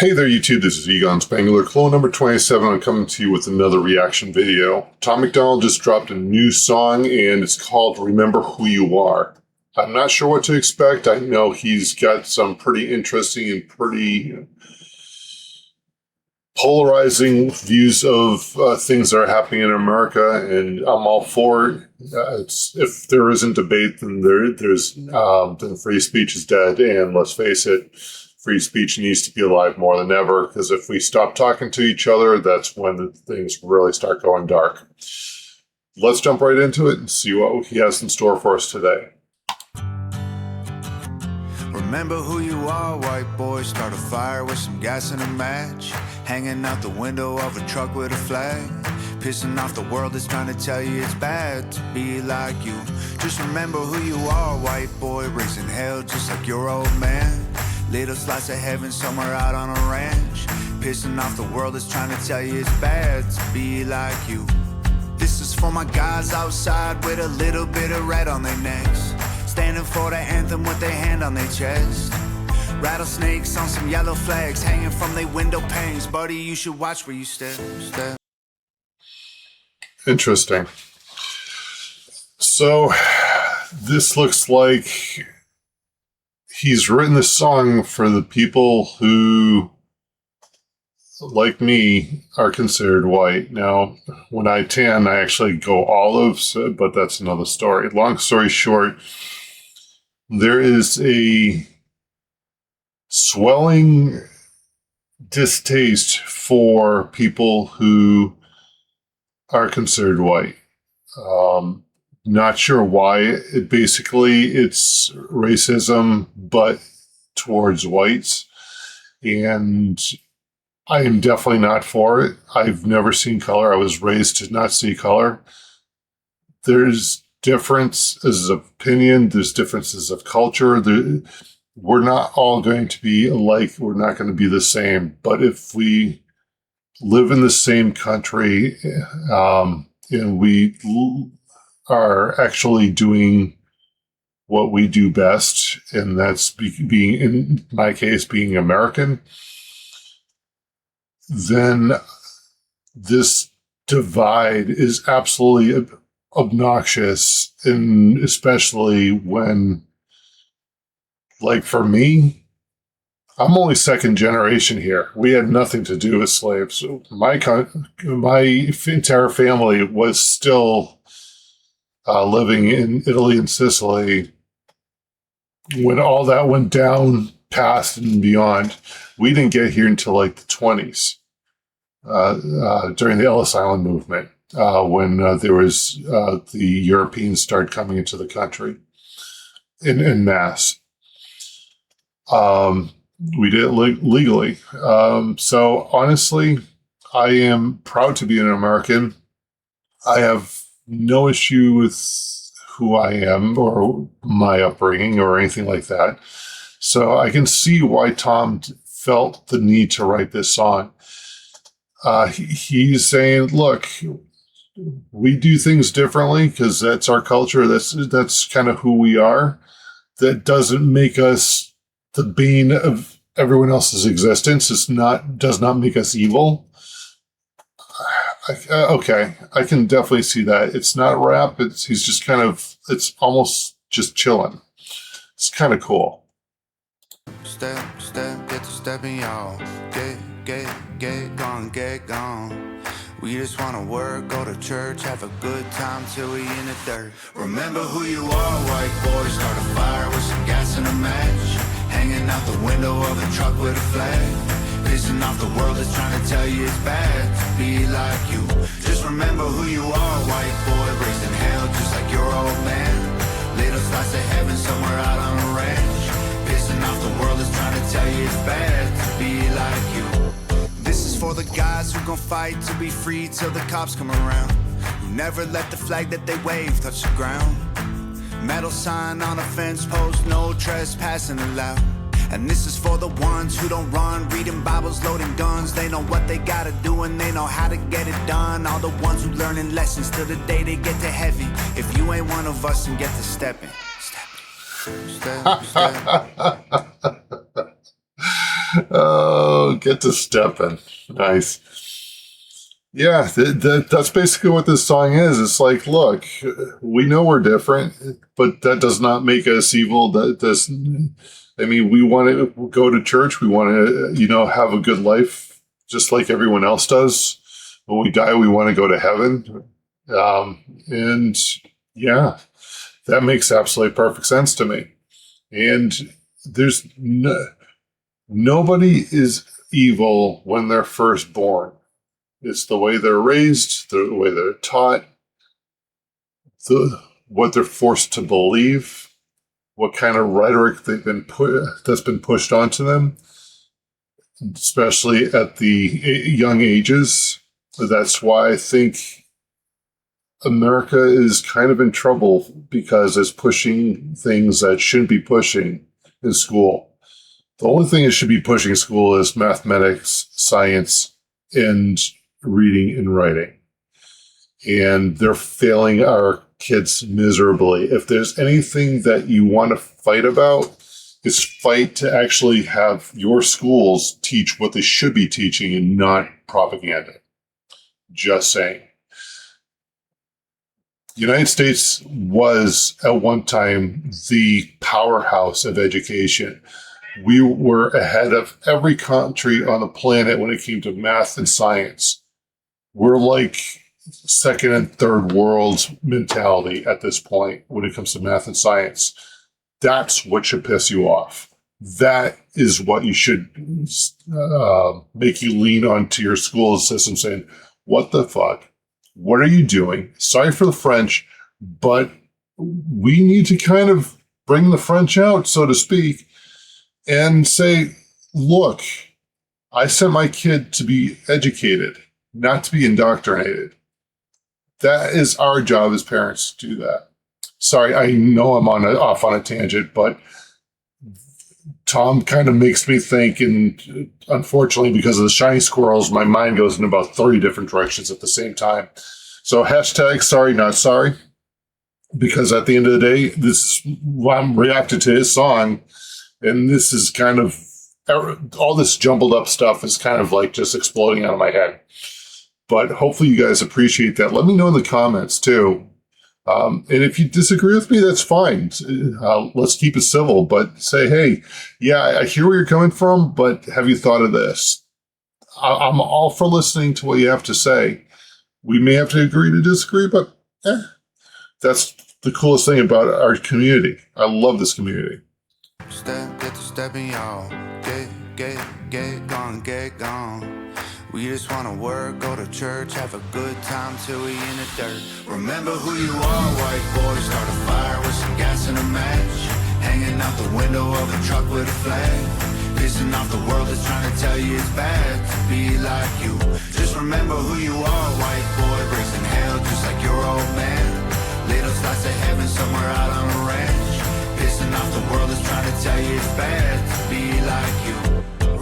Hey there, YouTube. This is Egon Spangler, clone number 27. I'm coming to you with another reaction video. Tom MacDonald just dropped a new song, and it's called Remember Who You Are. I'm not sure what to expect. I know he's got some pretty interesting and pretty polarizing views of things that are happening in America, and I'm all for it. If there isn't debate, then then free speech is dead, and let's face it, free speech needs to be alive more than ever, because if we stop talking to each other, that's when things really start going dark. Let's jump right into it and see what he has in store for us today. Remember who you are, white boy. Start a fire with some gas and a match. Hanging out the window of a truck with a flag. Pissing off the world that's trying to tell you it's bad to be like you. Just remember who you are, white boy. Raising hell just like your old man. Little slice of heaven somewhere out on a ranch. Pissing off the world that's trying to tell you it's bad to be like you. This is for my guys outside with a little bit of red on their necks. Standing for the anthem with their hand on their chest. Rattlesnakes on some yellow flags hanging from their window panes. Buddy, you should watch where you step. Interesting. So, this looks like he's written this song for the people who, like me, are considered white. Now, when I tan, I actually go olive, but that's another story. Long story short, there is a swelling distaste for people who are considered white. Not sure why. It's racism, but towards whites. And I am definitely not for it. I've never seen color. I was raised to not see color. There's differences of opinion. There's differences of culture. We're not all going to be alike. We're not going to be the same. But if we live in the same country and we are actually doing what we do best, and that's being, in my case, being American, then this divide is absolutely obnoxious, and especially when, like for me, I'm only second generation here. We had nothing to do with slaves. My entire family was still living in Italy and Sicily when all that went down, past and beyond. We didn't get here until like the 20s, during the Ellis Island movement, when there was the Europeans started coming into the country in mass. We did it legally. So honestly, I am proud to be an American. I have no issue with who I am or my upbringing or anything like that. So I can see why Tom felt the need to write this song. He's saying, look, we do things differently because that's our culture. That's kind of who we are. That doesn't make us the bane of everyone else's existence. Does not make us evil. Okay, I can definitely see that. It's not rap. He's just it's almost just chilling. It's kind of cool. Step, get to stepping, y'all. Get gone. We just wanna work, go to church, have a good time till we in the dirt. Remember who you are, white boy. Start a fire with some gas and a match. Hanging out the window of a truck with a flag. Pissing off the world that's trying to tell you it's bad to be like you. Just remember who you are, white boy. Raising hell just like your old man. Little slice of heaven somewhere out on a ranch. Pissing off the world that's trying to tell you it's bad to be like you. This is for the guys who gon' fight to be free till the cops come around. Who never let the flag that they wave touch the ground. Metal sign on a fence post, no trespassing allowed. And this is for the ones who don't run, reading Bibles, loading guns. They know what they gotta do and they know how to get it done. All the ones who learning lessons till the day they get to heavy. If you ain't one of us, then get to stepping. Oh, Oh, get to stepping. Nice. Yeah, that's basically what this song is. It's like, look, we know we're different, but that does not make us evil. That does, I mean, we want to go to church. We want to, have a good life, just like everyone else does. When we die, we want to go to heaven. And yeah, that makes absolutely perfect sense to me. And there's nobody is evil when they're first born. It's the way they're raised, the way they're taught, what they're forced to believe, what kind of rhetoric that's been pushed onto them, especially at the young ages. That's why I think America is kind of in trouble, because it's pushing things that shouldn't be pushing in school. The only thing it should be pushing in school is mathematics, science, and reading and writing. And they're failing our kids miserably. If there's anything that you want to fight about, it's fight to actually have your schools teach what they should be teaching and not propaganda. Just saying. The United States was at one time the powerhouse of education. We were ahead of every country on the planet when it came to math and science. We're like second and third world mentality at this point when it comes to math and science. That's what should piss you off. That is what you should make you lean onto your school system saying, what the fuck? What are you doing? Sorry for the French, but we need to kind of bring the French out, so to speak, and say, look, I sent my kid to be educated, not to be indoctrinated. That is our job as parents to do that. Sorry, I know I'm off on a tangent, but Tom kind of makes me think, and unfortunately, because of the shiny squirrels, my mind goes in about 30 different directions at the same time. So hashtag sorry, not sorry, because at the end of the day, this is why I'm reacting to his song, and this is kind of, all this jumbled up stuff is kind of like just exploding out of my head. But hopefully you guys appreciate that. Let me know in the comments too. And if you disagree with me, that's fine. Let's keep it civil, but say, hey, yeah, I hear where you're coming from, but have you thought of this? I'm all for listening to what you have to say. We may have to agree to disagree, but that's the coolest thing about our community. I love this community. Get to stepping, y'all. Get gone. We just wanna work, go to church, have a good time till we in the dirt. Remember who you are, white boy. Start a fire with some gas and a match. Hanging out the window of a truck with a flag. Pissing off the world that's trying to tell you it's bad to be like you. Just remember who you are, white boy. Raising hell just like your old man. Little slice of heaven somewhere out on a ranch. Pissing off the world that's trying to tell you it's bad to be like you.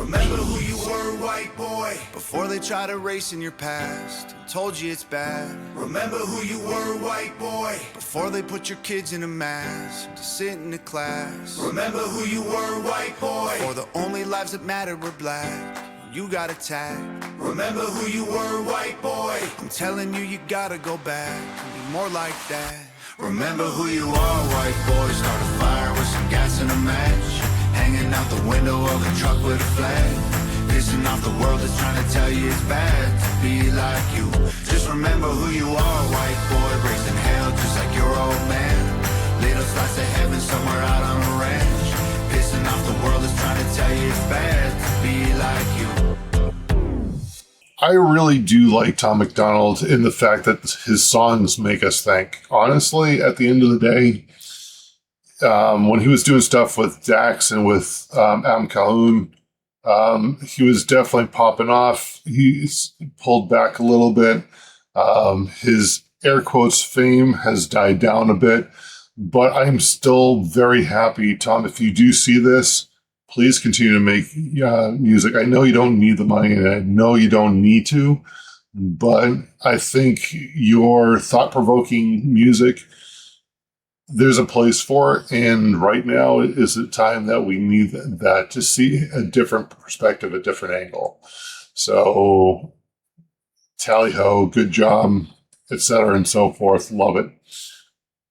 Remember who you were, white boy, before they try to race in your past and told you it's bad. Remember who you were, white boy, before they put your kids in a mask to sit in a class. Remember who you were, white boy, before the only lives that mattered were black. You got attacked. Remember who you were, white boy. I'm telling you, you gotta go back and be more like that. Remember who you are, white boy. Start a fire with some gas and a match. Hanging out the window of a truck with a flag. Pissing off the world that's trying to tell you it's bad to be like you. Just remember who you are, white boy. Raising hell just like your old man. Little slice of heaven somewhere out on a ranch. Pissing off the world that's trying to tell you it's bad to be like you. I really do like Tom MacDonald in the fact that his songs make us think. Honestly, at the end of the day, when he was doing stuff with Dax and with Am Calhoun, he was definitely popping off. He's pulled back a little bit. His air quotes fame has died down a bit, but I'm still very happy. Tom, if you do see this, please continue to make music. I know you don't need the money, and I know you don't need to, but I think your thought-provoking music there's a place for it. And right now is the time that we need that to see a different perspective, a different angle. So tally ho, good job, etc. and so forth. Love it.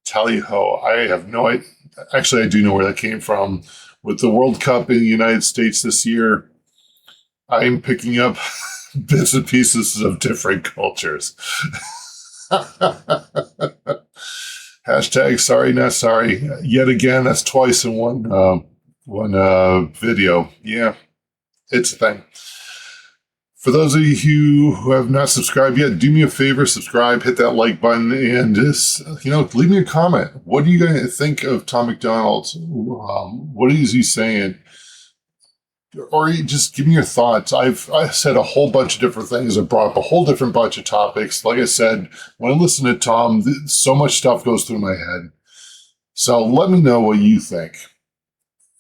Tally ho. I have no idea. Actually, I do know where that came from. With the World Cup in the United States this year, I'm picking up bits and pieces of different cultures. Hashtag sorry, not sorry. Yet again, that's twice in one video. Yeah, it's a thing. For those of you who have not subscribed yet, do me a favor, subscribe, hit that like button, and just, leave me a comment. What do you guys think of Tom MacDonald? What is he saying? Or just give me your thoughts. I've said a whole bunch of different things. I brought up a whole different bunch of topics. Like I said, when I listen to Tom, so much stuff goes through my head. So let me know what you think.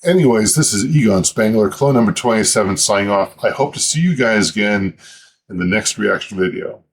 Anyways, this is Egon Spangler, clone number 27, signing off. I hope to see you guys again in the next reaction video.